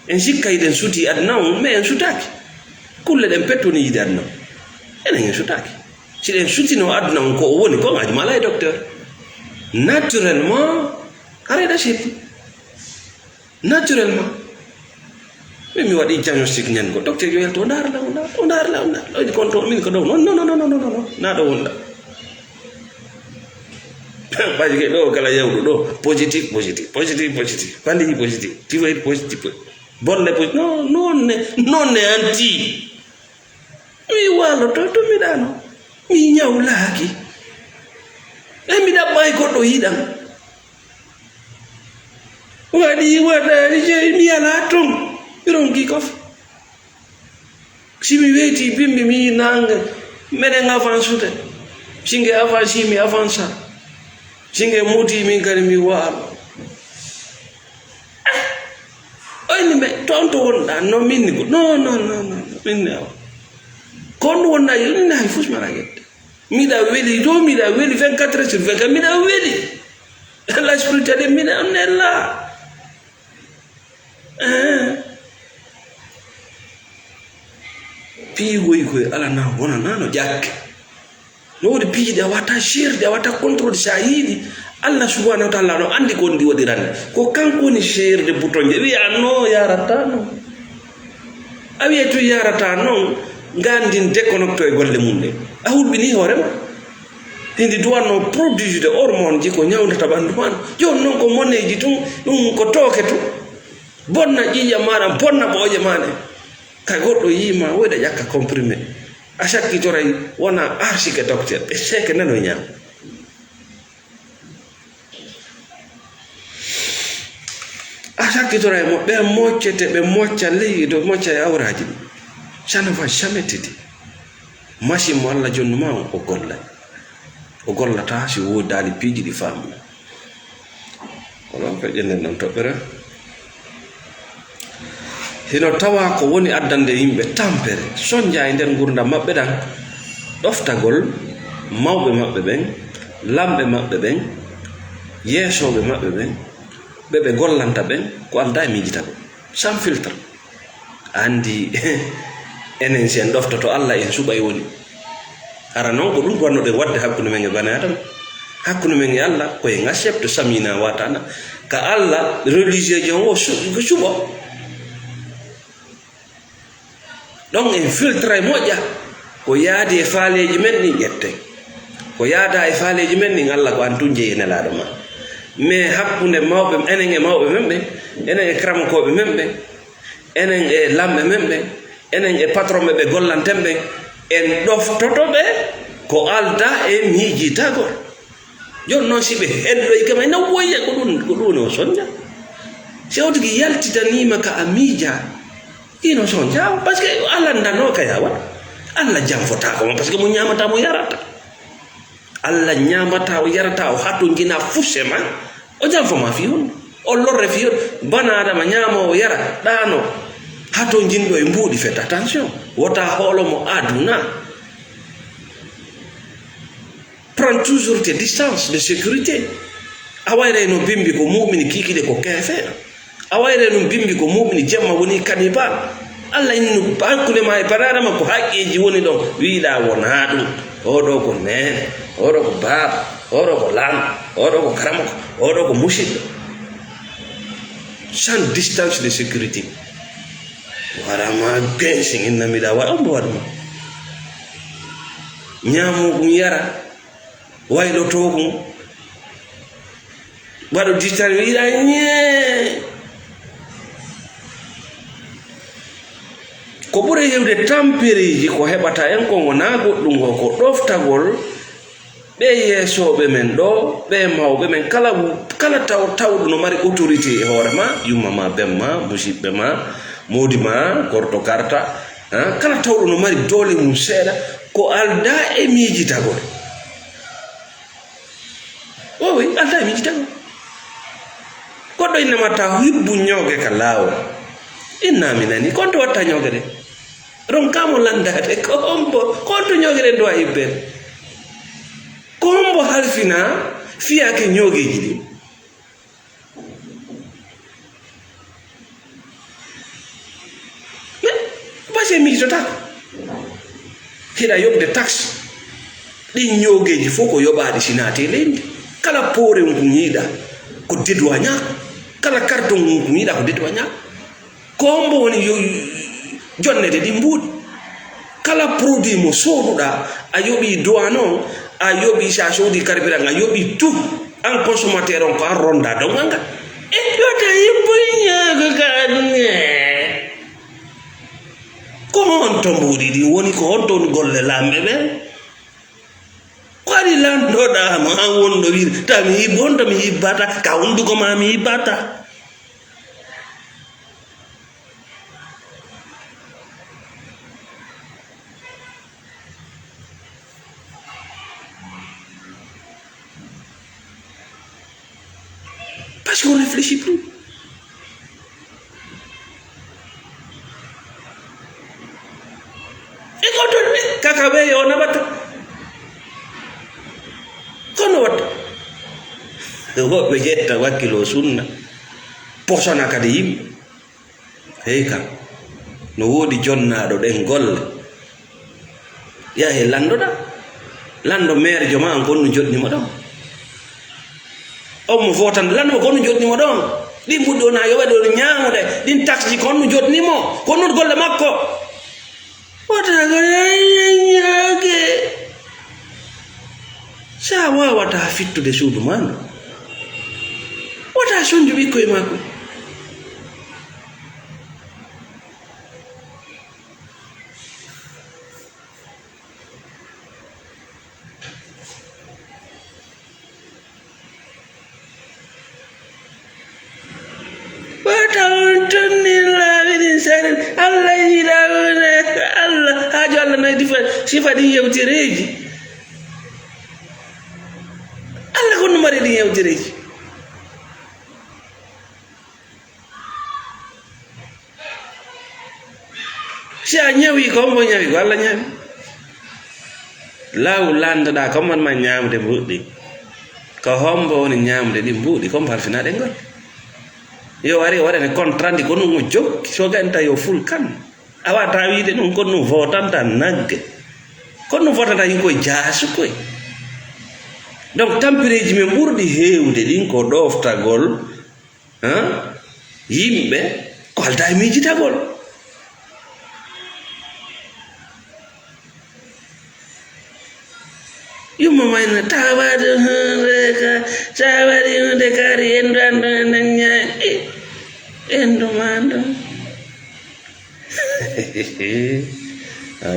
en sikka yiɗen suuti aduna o mais en sutaki kulle ɗen pettoni yide aduna o enen en sutaki si ɗen sutino aduna on ko o woni ko ngaji mala e docteur naturellement arayɗa seeɗi naturellement min mi waɗi diagnostic ñande ko docteur yo yalto o darla o darla ɗoyde kon to min ko ɗo non na ɗo wonɗa baji ke ɗo kala yawɗo ɗo positif paliji positif tifoyde positif bolle positif nonne anti mi waloto to miɗano mi ñawlaki e mi ɗaɓɓay goɗɗo yiɗam waɗi waɗani jeyi mi ala ton ronki kof si mi weyti bimbi mi nange meɗen avance ude singe avance mi avance a singe muti min kadi mi waalo oyni me toon to wonɗa no minni ko non minni awa kon wonɗa yonina hay fus mara yedde miɗa weeli to miɗa weeli 24 heures sur 24 miɗa weeli la spiritualité miɗa on est là piigoyi koye alana wonanano ƴakke no wodi piiji ɗi a wata gerde a wata contrôle sa yiiɗi Allah subhanahu wa taala no andi ko ndi waɗirande ko kanko woni gerde boutonje wiya no yarata non a wiya to yarata non gandin déconnecto e golle mum ɗe a hulɓini hoorema hindi duwanno produit de hormone ji ko ñawdata ɓandu maɗa joni noon ko moneji tun ɗum ko tooke to bonna ƴiƴa maɗa bonna ɓooƴe maɗa kay goɗɗo yima woyɗa ƴakka comprimé a sakkitoray wona archique docteur ɓe seke nano ñaam a sakkitoray mo ɓe moccete ɓe mocca leydi to mocca e awraji ɗi ça ne va jamais t'aider machine mo Allah jonnuma o gollata si wodali piiji ɗi faamu wala ko ƴenden non toɓɓere hino tawa ko woni addande yimɓe tampere soñja e nder gurdam maɓɓe ɗan ɗoftagol mawɓe maɓɓe ɓen lamɓe maɓɓe ɓen yeesoɓe maɓɓe ɓen ɓeɓe gollanta ɓen ko alda e miijitago sans filtre andi enen sen ɗoftoto Allah en suɓay woni ara noon ko ɗum wannoɗen wadde hakkude men e bani adama hakkude men e Allah koye accepte samina watana ka Allah religieux jon o suɓo ɗon en filtre moƴƴa ko yaadi e faaleji men ɗin ƴetten ko yaada e faaleji men ɗin Allah ko an tun jeeyi nelaɗo ma mais hakkude mawɓe enen e mawɓe men ɓen enen e karamokoɓe men ɓen enen e lamɓe men ɓen enen e patron ɓe gollanten ɓen en ɗoftoto ɓe ko alda e miijitagol jon noon si ɓe heddoy kama na woyya ko ɗum o soñja sewtigi yaltitanima ka a miija ino soñja par ce que Allah ndano ka yawa Allah janfotako mo par ce que mo ñamata mo yarata Allah ñamata o yarata o hatto jina fussema o janfoma fi on o lorre fi on bana adama ñama o yara ɗano hatto jinɗo e mbuuɗi fait attention wota hoolo mo aduna prends toujours tes distances de sécurité a wayre no bimbi ko mu'mini kikiɗe ko kefe a wayre no bimbi ko mu'mini jemma woni kanibal Allah innu hakkude ma e banadama ko haqqeji woni ɗon wiiɗa wona ɗum oɗo ko nene oɗo ko baaba oɗo ko lamɗo oɗo ko karamoko oɗo ko musidɗo sans distance de sécurité warama bensin innamiɗa waɗa mbo waɗuma ñamugum yara waylotogum waɗo distance wiiɗa ñe ko ɓuri hewde tampereji ko heɓata en ko wona goɗɗum o ko ɗoftagol ɓe yeesoɓe men ɗo ɓe mawɓe men kala tawɗo no mari autorité e hoorema yummama bemma musidɓe ma modi ma gorto karta kala tawɗo no mari doole mum seeɗa ko alda e miijitagol owi alda e miijitagol goɗɗo innamatta hibbu ñooge ka laawol innami nani konto watta ñooge ɗe ronkamo landade konto ñooge ɗen dowa hibbede kombo halfina fiyake ñoogeji ɗi base miijotako hiɗa yoɓde taxe ɗin ñoogeji fof ko yoɓaɗi sinate leydi kala poore mum yiiɗa ko deduwa ñaako kala carton mum yiiɗa ko deduwa ñaako kombo woni jonnede ɗi mbuuɗi kala produit mo sooduɗa a yoɓi douane on a yoɓi sa soodi carburant a yoɓi tout en consommateur on ko an ronda dongal ngal e yota yibboñaago kaɗume ko honto mbuuɗi ɗi woni ko honto golle lamɓe ɓen ko ari landoɗama an wonno wiide ta mi yibbo on to mi yibbata ka hunduko ma mi yibbata parce qu'on ne réfléchit plus. Et quand on kakabe on a battu. Kono wat. Wo be jetta wakilo sunna. Posona kadi yim. Heyka. No wodi jonnaado den golle. Ya he landoda. Lando maire joma an konno jodni mo dam. Omo votan lando konno jodni mo don. Ɗi mbuɗɗo na yoɓaɗo ñaamude ɗin taxi konno jodnimo konno golle makko wota goñage sa wawata fittude suudu mano wota sonju ɓikkoye makko Allah Allah na difa sifa di yewtereji Allah ko numare di yewtereji sia nyawi ko mo nyawi ko Allah nyawi law landaɗa ko man ma ñamde mbuɗɗi ko hombo woni ñamde ɗi mbuɗi comme parfina ɗe ngol yo wari waɗane contrat ndi ko ɗum o jokki so ganta yo ful kan a wata wiide ɗum kono ɗum votanta nagge kono ɗum votanta yin koye jaasu koye donc tampireji min ɓurɗi hewde ɗin ko ɗoftagol yimɓe ko halta e mijitagol yumma mayna tawade reka tawade hunde kari endu nanya endu mando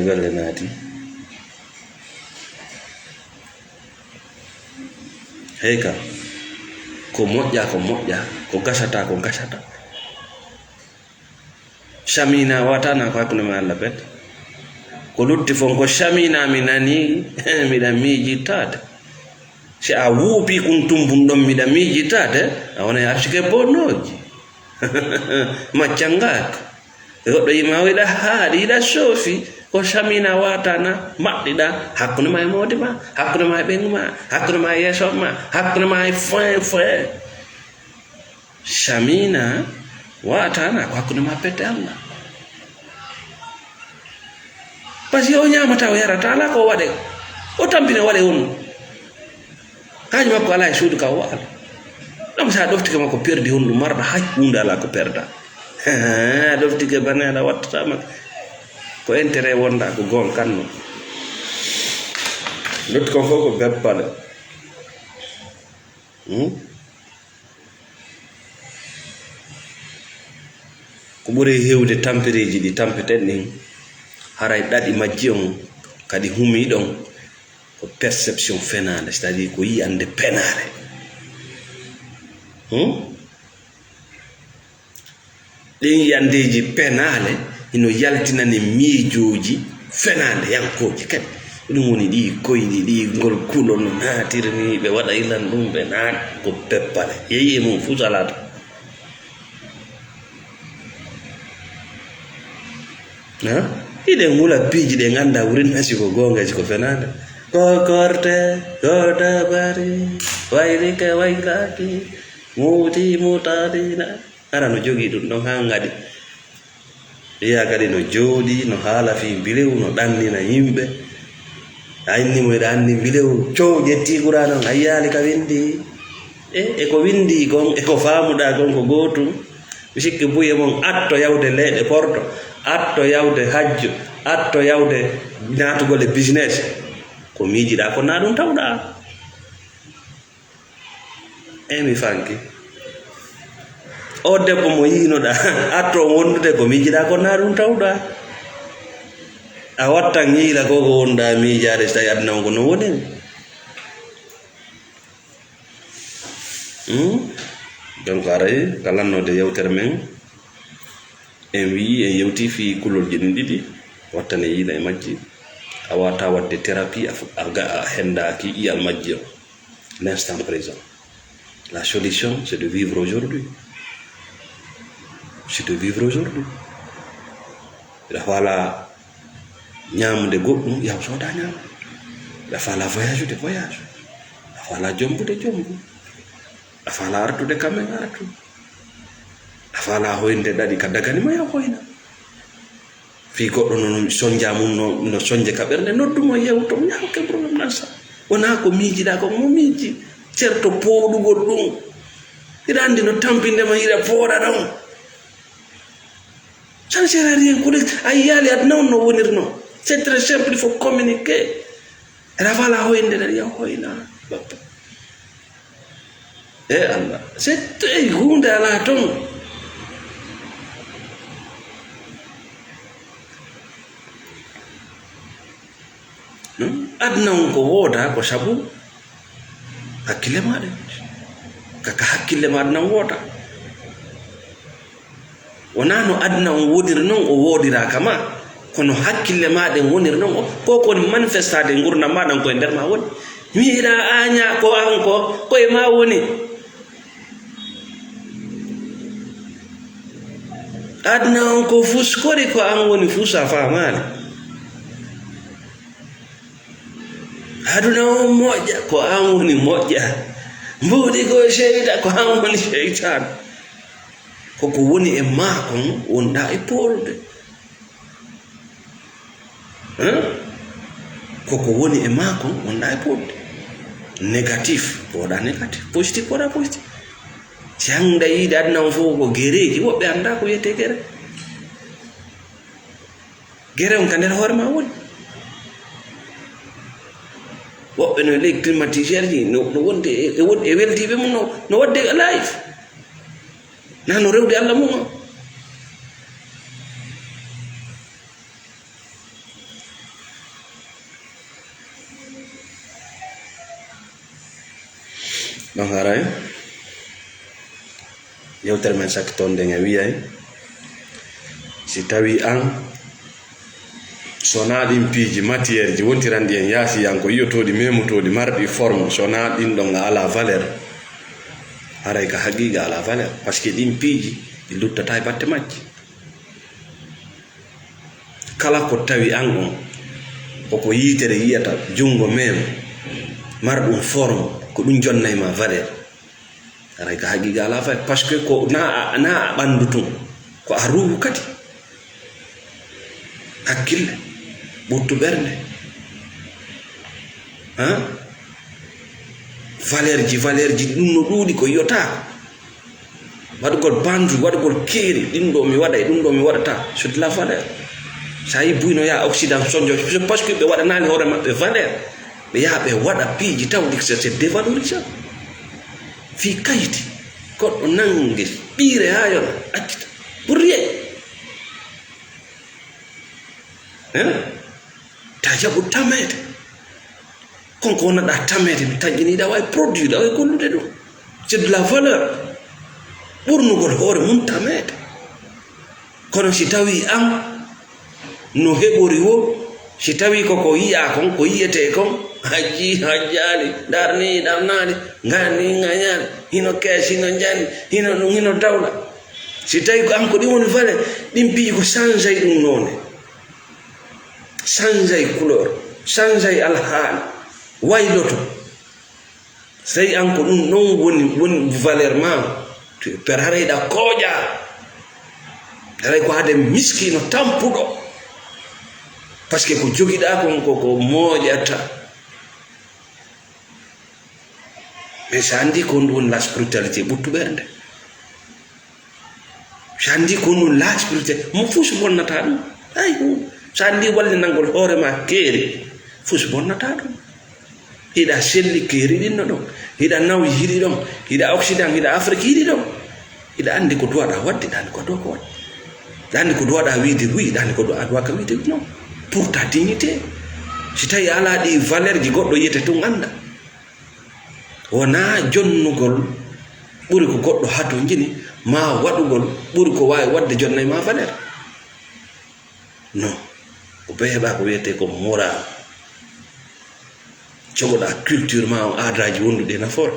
golle naati heyka ko moƴƴa ko gasata shamina watana ko hakkunde ma Allah bet ko lutti fon ko shamina mi nani miɗa miijitade si a wuupi kum tumbum ɗon miɗa miijitade a wona e arsugue bonnoji maccangaka goɗɗo yima wiɗa haaɗi yiɗa soofi ko shamina watana maɗɗiɗa hakkunde ma e mawde ma hakkunde ma e ɓengu ma hakkunde ma e yeeso ma hakkunde ma e fin shamina watana ko hakkunde ma pette Allah parce que o ñamata o yarata ala ko waɗe o tampine waɗe on kañum makko ala e suudu ka o waala ɗum sa ɗoftike makko perdi honɗu marɗa hakkunde ala ko perda ɗoftike baneɗa wattatama ko intérêt wonda ko gon kanno dotti kon fof ko beppale ko ɓuuri hewde tampereji ɗi tampeten ɗin haray ɗaɗi majji on kadi humi ɗon ko perception fenade c'est à dire ko yiyande penare ɗin yiyandeji penale ino yaltinani miijoji fenade yankoji kadi ɗum woni ɗi koyɗi ɗi ngol kulo no natirni ɓe waɗa ilan ɗum ɓe naat ko peppale yeyi mum fu salata iɗen wula piiji ɗe ganda wurinasi ko gongaji ko fenade ko korte ko dabari waylike waylaki muuti mutadina ara no jogi ɗum ɗon ha gadi iya kadi no jooɗi no haala fi bilew no ɗannina yimɓe a innimo eɗa anni bilew cow ƴetti qura noon a yiyali ka windi e ko windi kon e ko famuɗa kon ko gotum mi sikki buye mon atto yawde leeɗe porto atto yawde hajjo atto yawde natugol e business ko miijiɗa ko na ɗum tawɗa mi fanki o debbo mo yinoɗa atto wondude ko miijiɗa ko na ɗum tawɗa a wattan yiila koko wonɗa miijade so tawi aduna ko no woni donc aray kalannode yewtere men en wi en yewti fi kulolji ɗin ɗiɗi wattane yiila e majji a wata wadde thérapie a hendaki iyal majji o l'instant présent la solution c'est de vivre aujourd'hui ila fala ñamude goɗɗum yaw soda ñamu ila fala voyage de voyage ila fala jombude jombu ila fala artude kamen artu ila fala hoynde ɗaɗi ka daganima yaw hoyna fi goɗɗo no sonja mum no sonje ka ɓernde noddumo yewto ñawke probléme nan sa wona ko miijiɗa ko mo miiji certo powɗugol ɗum ira andi no tampindema ira pooɗa ɗon ça ne sert à rien ko a yiyali aduna on no wonirno c'est très simple il faut communiquer ela fala hoynde ɗaɗi yaw hoyna bappa Allah c'est hunde ala ton aduna on ko wooda ko sabu hakkille maɗa kaka hakkille maɗa nan woota wona no aduna on wodiri noon o woodira kama kono hakkille maɗen wonir non ko koni manifestade gurdam maɗan koye nder ma woni miiɗa aña ko an ko koye ma woni adna on ko fuskori ko an woni fusa famani aduna on moƴƴa ko an woni moƴƴa mbuɗi ko seyda ko an woni seytan koko woni e makon wonɗa e polde koko woni e makon wonɗa e polde négatif poɗa négatif positif poɗa positif si hannde yiide aduna on fof ko gereji woɓɓe annda ko wiyete gere on ka nder hoore ma woni woɓɓe no ley climatiseur ji no wonde e weltiɓe mum no wadde life na no rewde Allah mum o ɗon haray yewtere men sakkitonde e wiyay si tawi an sona ɗin piiji matiére ji wontirandi en yaasiyanko yiyotoɗi memutoɗi marɗi forme sona ɗin ɗon ala valeur haray ka haqiqa ala valeur par ce que ɗin piiji ɗi luttata e batte majji kala ko tawi an on koko yiitere yiyata jungo mem marɗum forme ko ɗum jonnayma valeur haray ka haqiqa ala valeur par ce que ko na a ɓandu tun ko a ruhu kadi hakkille ɓurtu ɓernde valeur ji ɗum no ɗuuɗi ko yiyotako waɗugol bandu waɗugol keeri ɗin ɗo mi waɗa e ɗum ɗo mi waɗata c'est de la valeur sa yi buyno ya occident sonjo par ce que ɓe waɗanani hoore maɓɓe valeur ɓe yaha ɓe waɗa piiji tawɗi c'est dévalorisant fi kayiti goɗɗo nangue ɓiire ha yona accita pour rien ta jaɓu tamede konko wonaɗa tamede mi taƴƴiniɗa wawi produit ɗa wawi gollude ɗum c'est de la valeur ɓurnugol hoore mum tamede kono si tawi an no heɓori wo si tawi koko yiya kon ko yiyete kon hajjali darni ɗamnani gani gañani hino kees hino jandi hino ɗum hino dawla si tawi ko an ko ɗin woni valeur ɗin piiji ko change ay ɗum none change ay couleur change ay alhaali wayloto so tawi an ko ɗum ɗon woni valeur ma per harayɗa kooƴa haray ko hade miskino tampuɗo par ce que ko jogiɗa kon koko mooƴata mais so andi ko ɗum woni la spiritualité ɓuttu ɓernde so andi ko ɗum la spiritualité mo fuu so bonnata ɗum ay so andi wallinalngol hoorema keeri fuu so bonnata ɗum hiɗa selli keeri ɗinno ɗon hiɗa nawi hiɗi ɗon hiɗa occident hiɗa afrique hiɗi ɗon hiɗa andi ko duwaɗa wadde ɗa andi ko dow ko waɗi ɗa andi ko duwaɗa wiide oui ɗa andi ko a duwaka wiide non pour ta dignité si tawi ala ɗi valeur ji goɗɗo yiyete tun anda wona jonnugol ɓuri ko goɗɗo hado jini ma waɗugol ɓuri ko wawi wadde jonnay ma valeur non ko ɓe heɓa ko wiyete ko moral jogoɗa culture ma o aadaji wonduɗe nafoore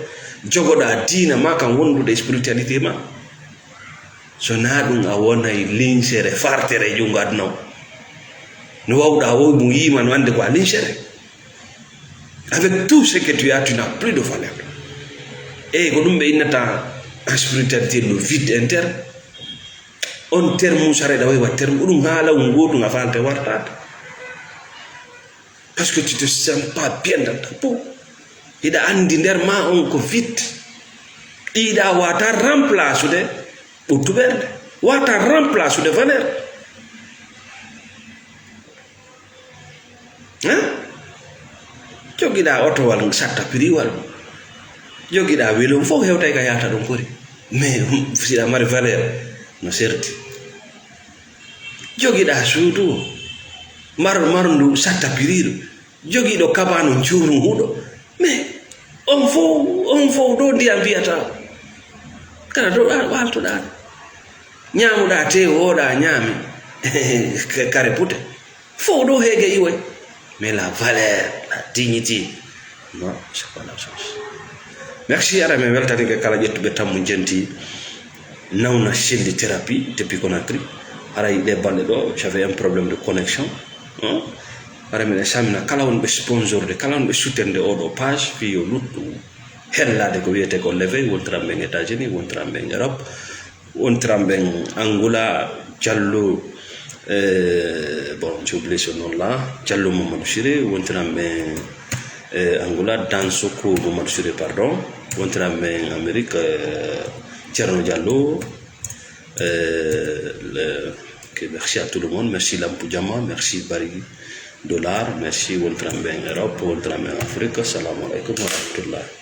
jogoɗa diina ma kam wondude spiritualité ma so na ɗum a wonay lincere fartere jungo aduna o no wawɗa wo mo yima no ande ko a lincere avec tout ce que tu as tu n'as plus de valeur e ko ɗum ɓe innata en spiritualité le vide interne on terme mum sareɗa wawi wat terme ɗum haala gotum a fante wartade parce que tu te sens pas bien dans ta peau hiɗa andi nder ma on ko vide ɗiɗa wata remplace ude ɓurtu ɓernde wata remplace ude valeur jogiɗa otowal satta prix-wal jogiɗa welum fof hewtay ka yata ɗum kori mais siɗa mari valeur no serti jogiɗa suudu marndu satta piriɗo jogiɗo kabano juurum huɗo mais on fof ɗo ndiyam mbiyata kala ɗo waltoɗa ñamuɗa te woɗa ñaami kare pute faut do hege iwe, mais la valeur, la dignité, non, c'est pas la chose. Merci à mes weltani ke kala jettu be tammu jenti nawna chendi thérapie depuis Conakry ara ide balle do j'avais un problème de connexion hein ara mi samina kala won be sponsor de kala won be soutien de odo page fi yo luttu hellade ko wiete ko levé won trambe en États-Unis won trambe en Europe won trambe en Angola Diallo bon j'ai oublié ce nom là Diallo Mamadou Siré won trambe Angola Dansoko Mamadou Siré pardon won trambe en Amérique Thierno Diallo merci à tout le monde, merci Lampou Diama, merci Bari Dollar, merci Woltram Ben Europe, Woltram Ben Afrique, salam alaikum wa rahmatullah.